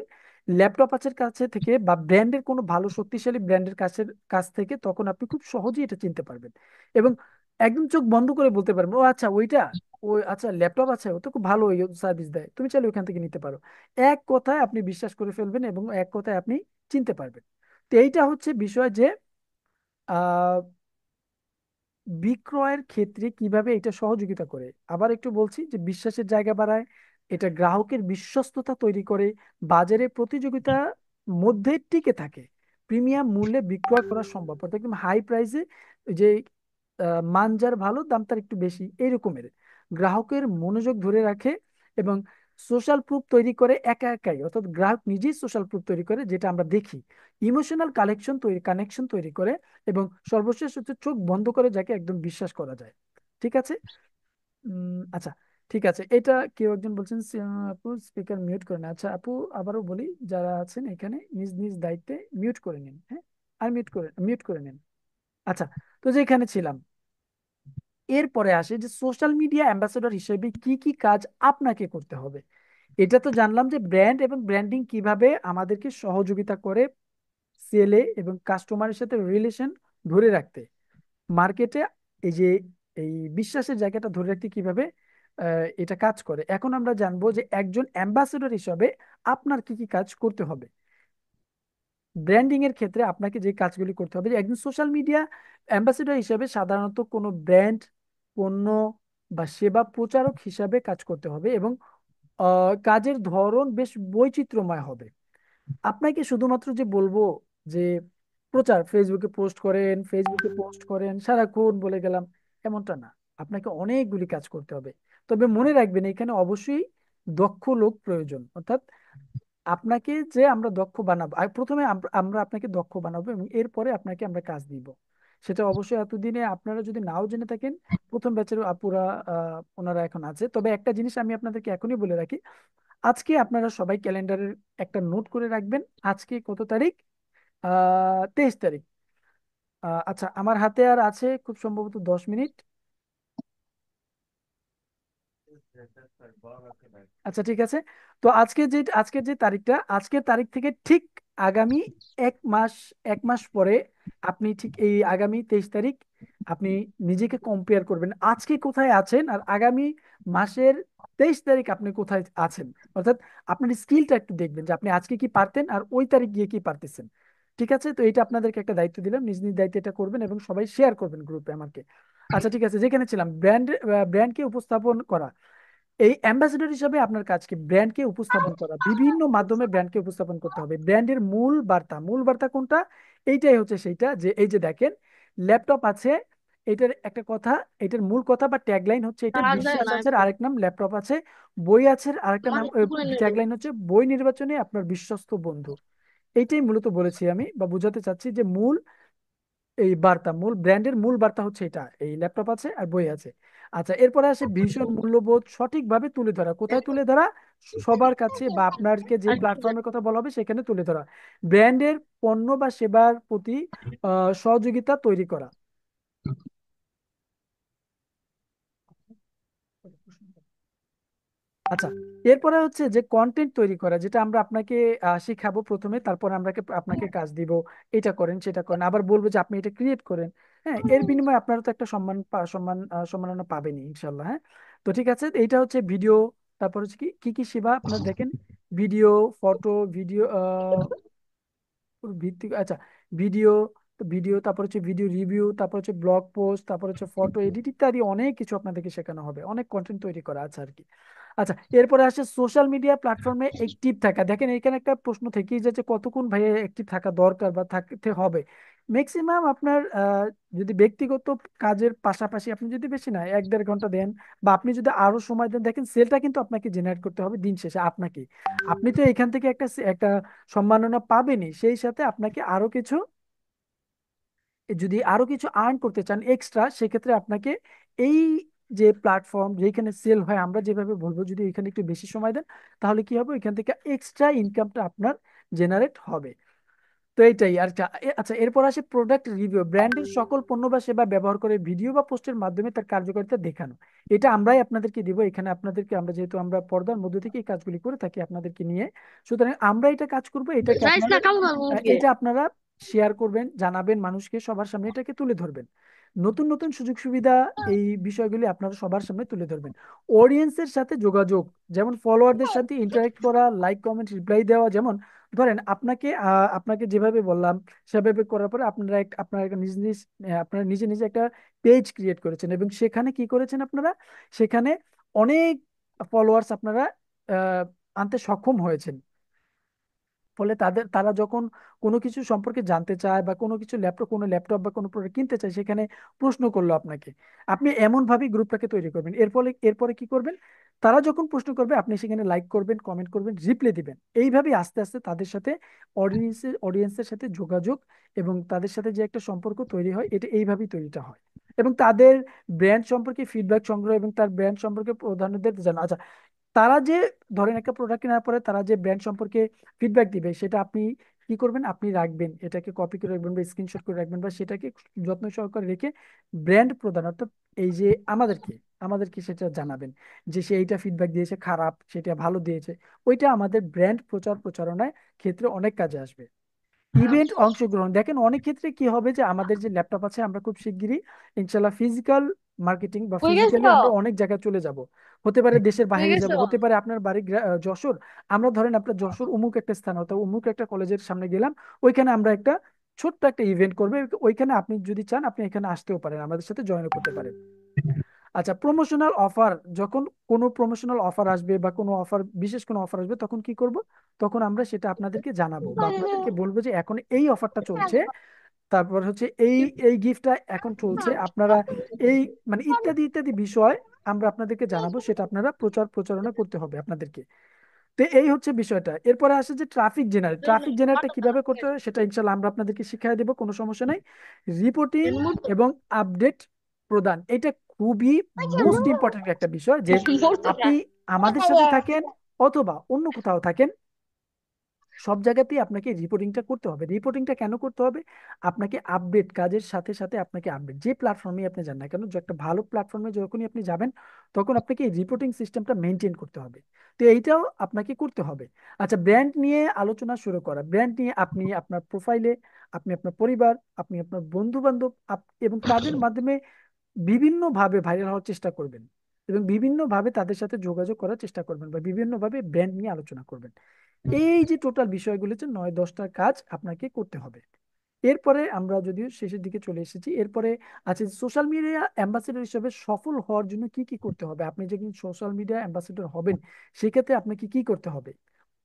ল্যাপটপ আছে কাছে থেকে বা ব্র্যান্ডের কোনো ভালো শক্তিশালী ব্র্যান্ডের কাছ থেকে, তখন আপনি খুব সহজেই এটা চিনতে পারবেন এবং একদম চোখ বন্ধ করে বলতে পারবেন, ও আচ্ছা ওইটা, ওই আচ্ছা ল্যাপটপ আছে, ও তো খুব ভালো সার্ভিস দেয়, তুমি চাইলে ওইখান থেকে নিতে পারো। এক কথায় আপনি বিশ্বাস করে ফেলবেন এবং এক কথায় আপনি চিনতে পারবেন। তো এইটা হচ্ছে বিষয় যে বিক্রয়ের ক্ষেত্রে কিভাবে এটা সহযোগিতা করে। আবার একটু বলছি যে বিশ্বাসের জায়গা বাড়ায়, এটা গ্রাহকের বিশ্বস্ততা তৈরি করে, বাজারে প্রতিযোগিতার মধ্যে টিকে থাকে, প্রিমিয়াম মূল্যে বিক্রয় করা সম্ভব, অর্থাৎ একদম হাই প্রাইসে, যে মান যার ভালো দাম তার একটু বেশি এইরকমের, গ্রাহকের মনোযোগ ধরে রাখে, এবং সোশ্যাল প্রুফ তৈরি করে একা একাই, অর্থাৎ গ্রাহক নিজেই সোশ্যাল প্রুফ তৈরি করে, যেটা আমরা দেখি, ইমোশনাল কানেকশন তৈরি করে, এবং সর্বশেষ হচ্ছে চোখ বন্ধ করে যাকে একদম বিশ্বাস করা যায়। ঠিক আছে। আচ্ছা, ঠিক আছে, এটা কেউ একজন বলছেন আপু স্পিকার মিউট করে না। আচ্ছা আপু, আবারও বলি, যারা আছেন এখানে নিজ নিজ দায়িত্বে মিউট করে নিন, হ্যাঁ, আর মিউট করে নিন। আচ্ছা, তো যেখানে ছিলাম, এরপরে আসে যে সোশ্যাল মিডিয়া অ্যাম্বাসেডর হিসেবে কি কি কাজ আপনাকে করতে হবে। এটা তো জানলাম যে ব্র্যান্ড এবং ব্র্যান্ডিং কিভাবে আমাদেরকে সহযোগিতা করে সেলে এবং কাস্টমারের সাথে রিলেশন ধরে রাখতে, মার্কেটে এই যে এই বিশ্বাসের জায়গাটা ধরে রাখতে কিভাবে এটা কাজ করে। এখন আমরা জানবো যে একজন অ্যাম্বাসেডর হিসাবে আপনার কি কি কাজ করতে হবে। ব্র্যান্ডিং এর ক্ষেত্রে আপনাকে যে কাজগুলি করতে হবে, যে একজন সোশ্যাল মিডিয়া অ্যাম্বাসেডর হিসেবে সাধারণত কোনো ব্র্যান্ড, পণ্য বা সেবা প্রচারক হিসাবে কাজ করতে হবে, এবং কাজের ধরন বেশ বৈচিত্র্যময় হবে। আপনাকে শুধুমাত্র যে বলবো যে ফেসবুকে পোস্ট করেন সারাক্ষণ বলে গেলাম, এমনটা না। আপনাকে অনেকগুলি কাজ করতে হবে। তবে মনে রাখবেন এখানে অবশ্যই দক্ষ লোক প্রয়োজন, অর্থাৎ আপনাকে যে আমরা দক্ষ বানাবো, প্রথমে আমরা আপনাকে দক্ষ বানাবো এবং এরপরে আপনাকে আমরা কাজ দিব। সেটা অবশ্যই এতদিনে আপনারা যদি নাও জেনে থাকেন, প্রথম ব্যাচের আপুরা ওনারা এখন আছে। তবে একটা জিনিস আমি আপনাদেরকে এখনই বলে রাখি, আজকে আপনারা সবাই ক্যালেন্ডারের একটা নোট করে রাখবেন। আজকে কত তারিখ? 23 তারিখ। আচ্ছা, আমার হাতে আর আছে খুব সম্ভবত 10 মিনিট। আচ্ছা ঠিক আছে। তো আজকের যে তারিখটা, আজকের তারিখ থেকে ঠিক আগামী 1 মাস, 1 মাস পরে আপনি ঠিক এই আগামী 23 তারিখ আপনি নিজেকে কম্পেয়ার করবেন আজকে কোথায় আছেন আর আগামী মাসের 23 তারিখ আপনি কোথায় আছেন। অর্থাৎ আপনার স্কিলটা একটু দেখবেন যে আপনি আজকে কি পারতেন আর ওই তারিখ গিয়ে কি পারতেছেন। ঠিক আছে, তো এটা আপনাদেরকে একটা দায়িত্ব দিলাম, নিজ নিজ দায়িত্ব এটা করবেন এবং সবাই শেয়ার করবেন গ্রুপে আমাকে। আচ্ছা ঠিক আছে, যেখানে ছিলাম ব্র্যান্ডকে উপস্থাপন করা। এই অ্যাম্বাসেডর হিসাবে আপনার কাজ কি? ব্র্যান্ডকে উপস্থাপন করা, বিভিন্ন মাধ্যমে ব্র্যান্ডকে উপস্থাপন করতে হবে। ব্র্যান্ডের মূল বার্তা কোনটা? এইটাই হচ্ছে সেইটা যে এই যে দেখেন, ল্যাপটপ আছে, এটার একটা কথা, এটার মূল কথা বা ট্যাগলাইন হচ্ছে এটা, চার্জ দেয় বিশ্বাস না আছে, আর একটু। আরেক নাম ল্যাপটপ আছে। বই আছে আরেকটা নাম, মানে একটু করে নিয়ে নেবে। ট্যাগলাইন হচ্ছে বই নির্বাচনে আপনার বিশ্বস্ত বন্ধু। এইটাই মূলত বলেছি আমি বা বোঝাতে চাচ্ছি যে মূল ব্র্যান্ডের মূল বার্তা হচ্ছে এটা, এই ল্যাপটপ আছে আর বই আছে। আচ্ছা, এরপরে আসে ভীষণ মূল্যবোধ সঠিকভাবে তুলে ধরা। কোথায় তুলে ধরা? সবার কাছে বা আপনাকে যে আর একটু প্ল্যাটফর্মের কথা বলা হবে সেখানে তুলে ধরা। ব্র্যান্ডের পণ্য বা সেবার প্রতি সহযোগিতা তৈরি করা। আচ্ছা, এরপরে হচ্ছে যে কন্টেন্ট তৈরি করা, যেটা আমরা আপনাকে শিখাবো প্রথমে, তারপর আমরা আপনাকে কাজ দিব, এটা করেন সেটা করেন, আবার বলবো যে আপনি এটা ক্রিয়েট করেন। হ্যাঁ, এর বিনিময়ে আপনারা তো একটা সম্মাননা পাবেনই ইনশাল্লাহ। হ্যাঁ, তো ঠিক আছে, এইটা হচ্ছে ভিডিও। তারপর হচ্ছে কি কি কি সেবা আপনার দেখেন, ভিডিও, ফটো, ভিডিও ভিত্তিক, আচ্ছা, ভিডিও, ভিডিও, তারপর হচ্ছে ভিডিও রিভিউ, তারপর হচ্ছে ব্লগ পোস্ট, তারপর হচ্ছে ফটো এডিট ইত্যাদি অনেক কিছু আপনাদেরকে শেখানো হবে, অনেক কন্টেন্ট তৈরি করা আছে আর কি। আচ্ছা, এরপরে আসে সোশ্যাল মিডিয়া প্ল্যাটফর্মে অ্যাক্টিভ থাকা। দেখেন এখানে একটা প্রশ্ন থেকেই যাচ্ছে কতক্ষণ ভাই অ্যাক্টিভ থাকা দরকার বা থাকতে হবে। ম্যাক্সিমাম আপনার যদি ব্যক্তিগত কাজের পাশাপাশি আপনি যদি বেশি না 1-1.5 ঘন্টা দেন বা আপনি যদি আরো সময় দেন, দেখেন সেলটা কিন্তু আপনাকে জেনারেট করতে হবে দিন শেষে আপনাকে। আপনি তো এখান থেকে একটা একটা সম্মাননা পাবেনই, সেই সাথে আপনাকে আরো কিছু, যদি আরো কিছু আর্ন করতে চান এক্সট্রা, সেক্ষেত্রে আপনাকে এই যে প্ল্যাটফর্ম যেখানে সেল হয়, আমরা যেভাবে বলবো, যদি এখানে একটু বেশি সময় দেন তাহলে কি হবে, এখান থেকে এক্সট্রা ইনকামটা আপনার জেনারেট হবে। তো এইটাই আর আচ্ছা, এরপর আসে প্রোডাক্ট রিভিউ। ব্র্যান্ডের সকল পণ্য বা সেবা ব্যবহার করে ভিডিও বা পোস্টের মাধ্যমে তার কার্যকারিতা দেখানো। এটা আমরাই আপনাদেরকে দিব, এখানে আপনাদেরকে আমরা, যেহেতু আমরা পর্দার মধ্যে থেকে এই কাজগুলি করে থাকি আপনাদেরকে নিয়ে, সুতরাং আমরা এটা কাজ করব, এটাকে রাইস আপনারা না খাবো না আজকে। এটা আপনারা শেয়ার করবেন, জানাবেন মানুষকে, সবার সামনে এটাকে তুলে ধরবেন। নতুন নতুন সুযোগ সুবিধা, এই বিষয়গুলি আপনারা সবার সামনে তুলে ধরবেন। অডিয়েন্সের সাথে যোগাযোগ, যেমন ফলোয়ারদের সাথে ইন্টারেক্ট করা, লাইক কমেন্ট রিপ্লাই দেওয়া। যেমন ধরেন আপনাকে যেভাবে বললাম সেভাবে করার পরে আপনারা একটা নিজ নিজ আপনারা নিজে নিজে একটা পেজ ক্রিয়েট করেছেন এবং সেখানে কি করেছেন আপনারা, সেখানে অনেক ফলোয়ার্স আপনারা আহ, আনতে সক্ষম হয়েছেন। ফলে তারা যখন কোনো কিছু সম্পর্কে জানতে চায় বা কোনো ল্যাপটপ বা কোনো প্রোডাক্ট কিনতে চায়, সেখানে প্রশ্ন করলো আপনাকে, আপনি এমন ভাবে গ্রুপটাকে তৈরি করবেন। এরপরে কি করবেন, তারা যখন প্রশ্ন করবে আপনি সেখানে লাইক করবেন, কমেন্ট করবেন, রিপ্লাই দিবেন। এইভাবে আস্তে আস্তে তাদের সাথে অডিয়েন্সের সাথে যোগাযোগ এবং তাদের সাথে যে একটা সম্পর্ক তৈরি হয়, এটা এইভাবেই তৈরিটা হয়। এবং তাদের ব্র্যান্ড সম্পর্কে ফিডব্যাক সংগ্রহ এবং তার ব্র্যান্ড সম্পর্কে প্রাধান্যদের জানা। আচ্ছা, তারা যে, ধরেন একটা প্রোডাক্ট কেনার পরে তারা যে ব্র্যান্ড সম্পর্কে ফিডব্যাক দিবে, সেটা আপনি কি করবেন, আপনি রাখবেন, এটাকে কপি করে রাখবেন বা স্ক্রিনশট করে রাখবেন বা সেটাকে যত্ন সহকারে রেখে ব্র্যান্ড প্রদান, অর্থাৎ এই যে আমাদেরকে সেটা জানাবেন যে সে এইটা ফিডব্যাক দিয়েছে, খারাপ, সেটা ভালো দিয়েছে। ওইটা আমাদের ব্র্যান্ড প্রচারণায় ক্ষেত্রে অনেক কাজে আসবে। ইভেন্ট অংশগ্রহণ, দেখেন অনেক ক্ষেত্রে কি হবে যে আমাদের যে ল্যাপটপ আছে, আমরা খুব শিগগিরই ইনশাল্লাহ ফিজিক্যাল মার্কেটিং বা কই ফিজিক্যালি গেছো? আমরা অনেক জায়গায় চলে যাব। হতে পারে দেশের কই বাইরে যাব, গেছো? হতে পারে আপনার বাড়ি যশোর। আমরা ধরেন আপনার যশোর অমুক একটা স্থান, অথবা অমুক একটা কলেজের সামনে গেলাম, ওইখানে আমরা একটা ছোট্ট একটা ইভেন্ট করবে, ওইখানে আপনি যদি চান আপনি এখানে আসতেও পারেন, আমাদের সাথে জয়েন করতে পারেন। আচ্ছা, প্রমোশনাল অফার, যখন কোনো প্রমোশনাল অফার আসবে বা কোনো অফার, বিশেষ কোনো অফার আসবে, তখন কি করব, তখন আমরা সেটা আপনাদেরকে জানাবো বা আপনাদেরকে বলবো যে এখন এই অফারটা চলছে, তারপর হচ্ছে এই এই গিফটটা এখন চলছে, আপনারা এই, মানে ইত্যাদি ইত্যাদি বিষয় আমরা আপনাদেরকে জানাবো, সেটা আপনারা প্রচারণা করতে হবে আপনাদেরকে। তো এই হচ্ছে বিষয়টা। এরপরে আসে যে ট্রাফিক জেনারেটটা কিভাবে করতে হয়, সেটা ইনশাল্লাহ আমরা আপনাদেরকে শিখিয়ে দেবো, কোনো সমস্যা নাই। রিপোর্টিং এবং আপডেট প্রদান, এটা খুবই মোস্ট ইম্পর্টেন্ট একটা বিষয়, যে মরতে আপনি আমাদের সাথে থাকেন অথবা অন্য কোথাও থাকেন, সব জায়গাতেই আপনাকে রিপোর্টিংটা করতে হবে। রিপোর্টিংটা কেন করতে হবে? আপনাকে আপডেট, কাজের সাথে সাথে আপনাকে আপডেট, যে প্ল্যাটফর্মে আপনি যান না কেন, যে একটা ভালো প্ল্যাটফর্মে যখনই আপনি যাবেন তখন আপনাকে এই রিপোর্টিং সিস্টেমটা মেনটেন করতে হবে। তো এইটাও আপনাকে করতে হবে। আচ্ছা, ব্র্যান্ড নিয়ে আলোচনা শুরু করা। ব্র্যান্ড নিয়ে আপনি আপনার প্রোফাইলে, আপনি আপনার পরিবার, আপনি আপনার বন্ধু বান্ধব এবং তাদের মাধ্যমে বিভিন্নভাবে ভাইরাল হওয়ার চেষ্টা করবেন এবং বিভিন্নভাবে তাদের সাথে যোগাযোগ করার চেষ্টা করবেন বা বিভিন্নভাবে ব্র্যান্ড নিয়ে আলোচনা করবেন। এই যে টোটাল বিষয়গুলো, যে 9-10টা কাজ আপনাকে করতে হবে। এরপরে আমরা যদিও শেষের দিকে চলে এসেছি, এরপরে আছে সোশ্যাল মিডিয়া অ্যাম্বাসেডর হিসেবে সফল হওয়ার জন্য কি কি করতে হবে। আপনি যখন সোশ্যাল মিডিয়া অ্যাম্বাসেডর হবেন সেক্ষেত্রে আপনাকে কি করতে হবে?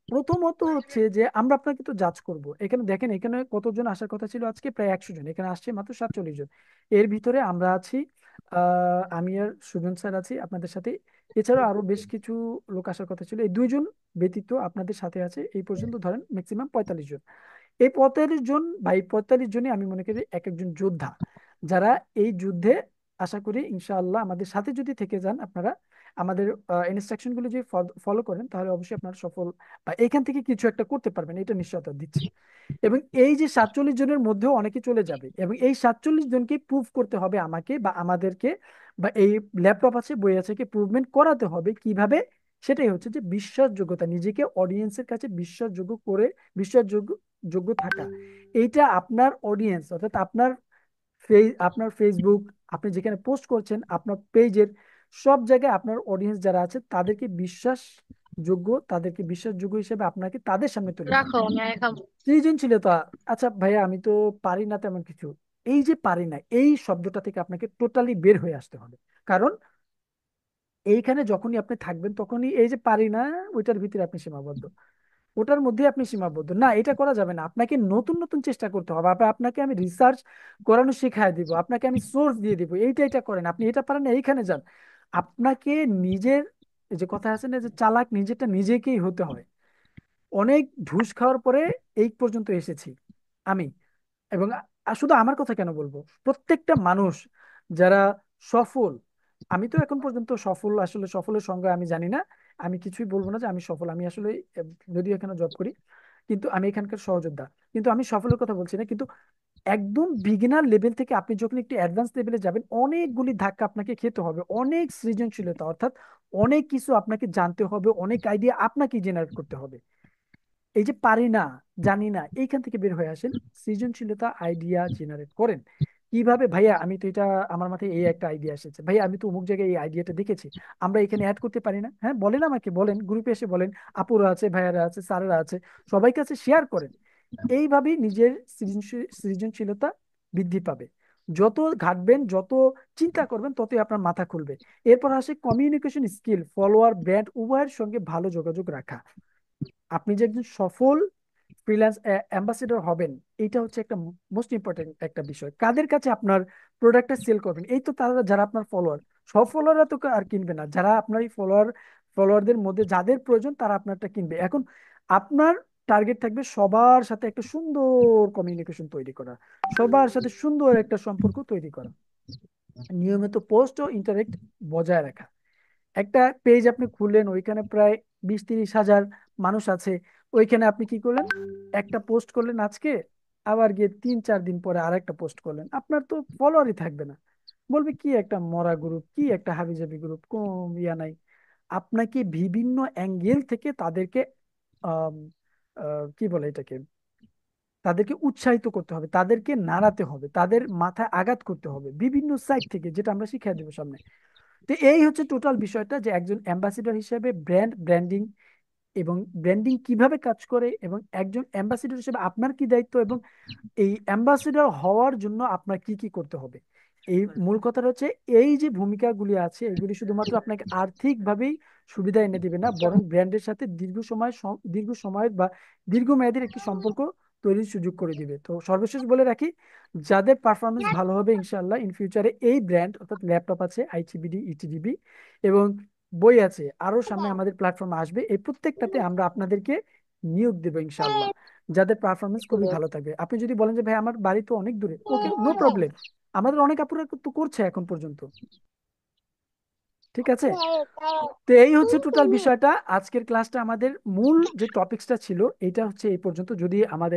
প্রথমত হচ্ছে যে আমরা আপনাকে তো জাজ করব। এখানে দেখেন, এখানে কতজন আসার কথা ছিল আজকে? প্রায় 100 জন। এখানে আসছে মাত্র 47 জন। এর ভিতরে আমরা আছি, আমি আর সুজন স্যার আছি আপনাদের সাথে। এছাড়াও আরো বেশ কিছু লোক আসার কথা ছিল। এই 2 জন ব্যতীত আপনাদের সাথে আছে এই পর্যন্ত ধরেন ম্যাক্সিমাম 45 জন। এই 45 জন, ভাই 45 জনই আমি মনে করি এক একজন যোদ্ধা, যারা এই যুদ্ধে আশা করি ইনশাআল্লাহ আমাদের সাথে যদি থেকে যান আপনারা, আমাদের ইনস্ট্রাকশন গুলো যদি ফলো করেন, তাহলে অবশ্যই আপনারা সফল বা এখান থেকে কিছু একটা করতে পারবেন, এটা নিশ্চয়তা দিচ্ছি। এবং এই যে 47 জনের মধ্যেও অনেকে চলে যাবে, এবং এই 47 জনকে প্রুভ করতে হবে আমাকে বা আমাদেরকে, বা এই ল্যাপটপ আছে, বই আছে, কি প্রুভমেন্ট করাতে হবে কিভাবে? সেটাই হচ্ছে যে বিশ্বাসযোগ্যতা, নিজেকে অডিয়েন্সের কাছে বিশ্বাসযোগ্য করে, বিশ্বাসযোগ্য যোগ্য থাকা। এইটা আপনার অডিয়েন্স, অর্থাৎ আপনার ফেসবুক, আপনি যেখানে পোস্ট করছেন, আপনার পেজের সব জায়গায় আপনার অডিয়েন্স যারা আছে তাদেরকে বিশ্বাসযোগ্য, তাদেরকে বিশ্বাসযোগ্য হিসেবে আপনাকে তাদের সামনে তুলে রাখো, ধরতে আমি হবে। খাবো। সৃজনশীলতা। আচ্ছা ভাইয়া, আমি তো পারি না তেমন কিছু। এই যে পারি না, এই শব্দটা থেকে আপনাকে টোটালি বের হয়ে আসতে হবে। কারণ এইখানে যখনই আপনি থাকবেন তখনই এই যে পারি না, ওইটার ভিতরে আপনি সীমাবদ্ধ, ওটার মধ্যে আপনি সীমাবদ্ধ না। এটা করা যাবে না, আপনাকে নতুন নতুন চেষ্টা করতে হবে। আপনাকে আমি রিসার্চ করানো শেখায় দিব, আপনাকে আমি সোর্স দিয়ে দিব, এইটা এটা করেন, আপনি এটা পারেন না এইখানে যান। আপনাকে নিজের, এই যে কথা আছে না যে চালাক নিজেরটা নিজেকেই হতে হয়। অনেক ঢুস খাওয়ার পরে এই পর্যন্ত এসেছি আমি। এবং শুধু আমার কথা কেন বলবো, প্রত্যেকটা মানুষ যারা সফল, আমি তো এখন পর্যন্ত সফল, আসলে সফলের সঙ্গে আমি জানি না। আমি কিছুই বলবো না যে আমি সফল, আমি আসলে যদিও এখানে জব করি, কিন্তু আমি এখানকার সহযোদ্ধা। কিন্তু আমি সফলের কথা বলছি না, কিন্তু একদম বিগিনার লেভেল থেকে আপনি যখন একটু অ্যাডভান্স লেভেলে যাবেন, অনেকগুলি ধাক্কা আপনাকে খেতে হবে, অনেক সৃজনশীলতা, অর্থাৎ অনেক কিছু আপনাকে জানতে হবে, অনেক আইডিয়া আপনাকে জেনারেট করতে হবে। এই যে পারি না, জানি না, এইখান থেকে বের হয়ে আসেন, সৃজনশীলতা, আইডিয়া জেনারেট করেন। কিভাবে? ভাইয়া আমি তো এটা, আমার মাথায় এই একটা আইডিয়া এসেছে, ভাইয়া আমি তো অমুক জায়গায় এই আইডিয়াটা দেখেছি, আমরা এখানে অ্যাড করতে পারি না? হ্যাঁ বলেন, আমাকে বলেন, গ্রুপে এসে বলেন, আপুরা আছে, ভাইয়ারা আছে, স্যারেরা আছে, সবাই কাছে শেয়ার করেন। এইভাবেই নিজের সৃজনশীলতা বৃদ্ধি পাবে। যত ঘাটবেন, যত চিন্তা করবেন, ততই আপনার মাথা খুলবে। এরপর আসে কমিউনিকেশন স্কিল, ফলোয়ার, ব্র্যান্ড উভয়ের সঙ্গে ভালো যোগাযোগ রাখা। আপনি যে একজন সফল ফ্রিল্যান্স অ্যাম্বাসেডর হবেন, এটা হচ্ছে একটা মোস্ট ইম্পর্টেন্ট একটা বিষয়। কাদের কাছে আপনার প্রোডাক্টটা সেল করবেন? এই তো তারা, যারা আপনার ফলোয়ার। সব ফলোয়াররা তো আর কিনবে না, যারা আপনার এই ফলোয়ারদের মধ্যে যাদের প্রয়োজন তারা আপনারটা কিনবে। এখন আপনার টার্গেট থাকবে সবার সাথে একটা সুন্দর কমিউনিকেশন তৈরি করা, সবার সাথে সুন্দর একটা সম্পর্ক তৈরি করা, নিয়মিত পোস্ট ও ইন্টারেক্ট বজায় রাখা। একটা পেজ আপনি খুললেন, ওইখানে প্রায় 20-30 হাজার মানুষ আছে, ওইখানে আপনি কি করলেন? একটা পোস্ট করলেন আজকে, আবার গিয়ে 3-4 দিন পরে আর একটা পোস্ট করলেন, আপনার তো ফলোয়ারই থাকবে না। বলবে কি একটা মরা গ্রুপ, কি একটা হাবিজাবি গ্রুপ, কোন ইয়া নাই। আপনাকে বিভিন্ন অ্যাঙ্গেল থেকে তাদেরকে আম, কি বলে এটাকে, তাদেরকে উৎসাহিত করতে হবে, তাদেরকে নাড়াতে হবে, তাদের মাথায় আঘাত করতে হবে বিভিন্ন সাইড থেকে, যেটা আমরা শিখিয়ে দেবো সামনে। তো এই হচ্ছে টোটাল বিষয়টা, যে একজন অ্যাম্বাসিডর হিসেবে ব্র্যান্ডিং এবং ব্র্যান্ডিং কিভাবে কাজ করে, এবং একজন অ্যাম্বাসিডর হিসেবে আপনার কি দায়িত্ব, এবং এই অ্যাম্বাসিডর হওয়ার জন্য আপনার কি কি করতে হবে। এই মূল কথাটা হচ্ছে, এই যে ভূমিকাগুলি আছে এগুলি শুধুমাত্র আপনাকে আর্থিকভাবেই সুবিধা এনে দিবে না, বরং ব্র্যান্ডের সাথে দীর্ঘ সময়ের বা দীর্ঘমেয়াদীর একটি সম্পর্ক তৈরির সুযোগ করে দিবে। তো সর্বশেষ বলে রাখি, যাদের পারফরমেন্স ভালো হবে ইনশাল্লাহ ইন ফিউচারে, এই ব্র্যান্ড অর্থাৎ ল্যাপটপ আছে, আইটিবিডি, ইটিডিবি এবং বই আছে, আরো সামনে আমাদের প্ল্যাটফর্মে আসবে, এই প্রত্যেকটাতে আমরা আপনাদেরকে নিয়োগ দেবো ইনশাল্লাহ, যাদের পারফরমেন্স খুবই ভালো থাকবে। আপনি যদি বলেন যে ভাই আমার বাড়ি তো অনেক দূরে, ওকে, নো প্রবলেম, আমাদের অনেক আপুরা তো করছে এখন পর্যন্ত। ঠিক আছে। তো এই হচ্ছে টোটাল বিষয়টা। আজকের ক্লাসটা আমাদের মূল যে টপিকসটা ছিল এটা হচ্ছে এই পর্যন্ত। যদি আমাদের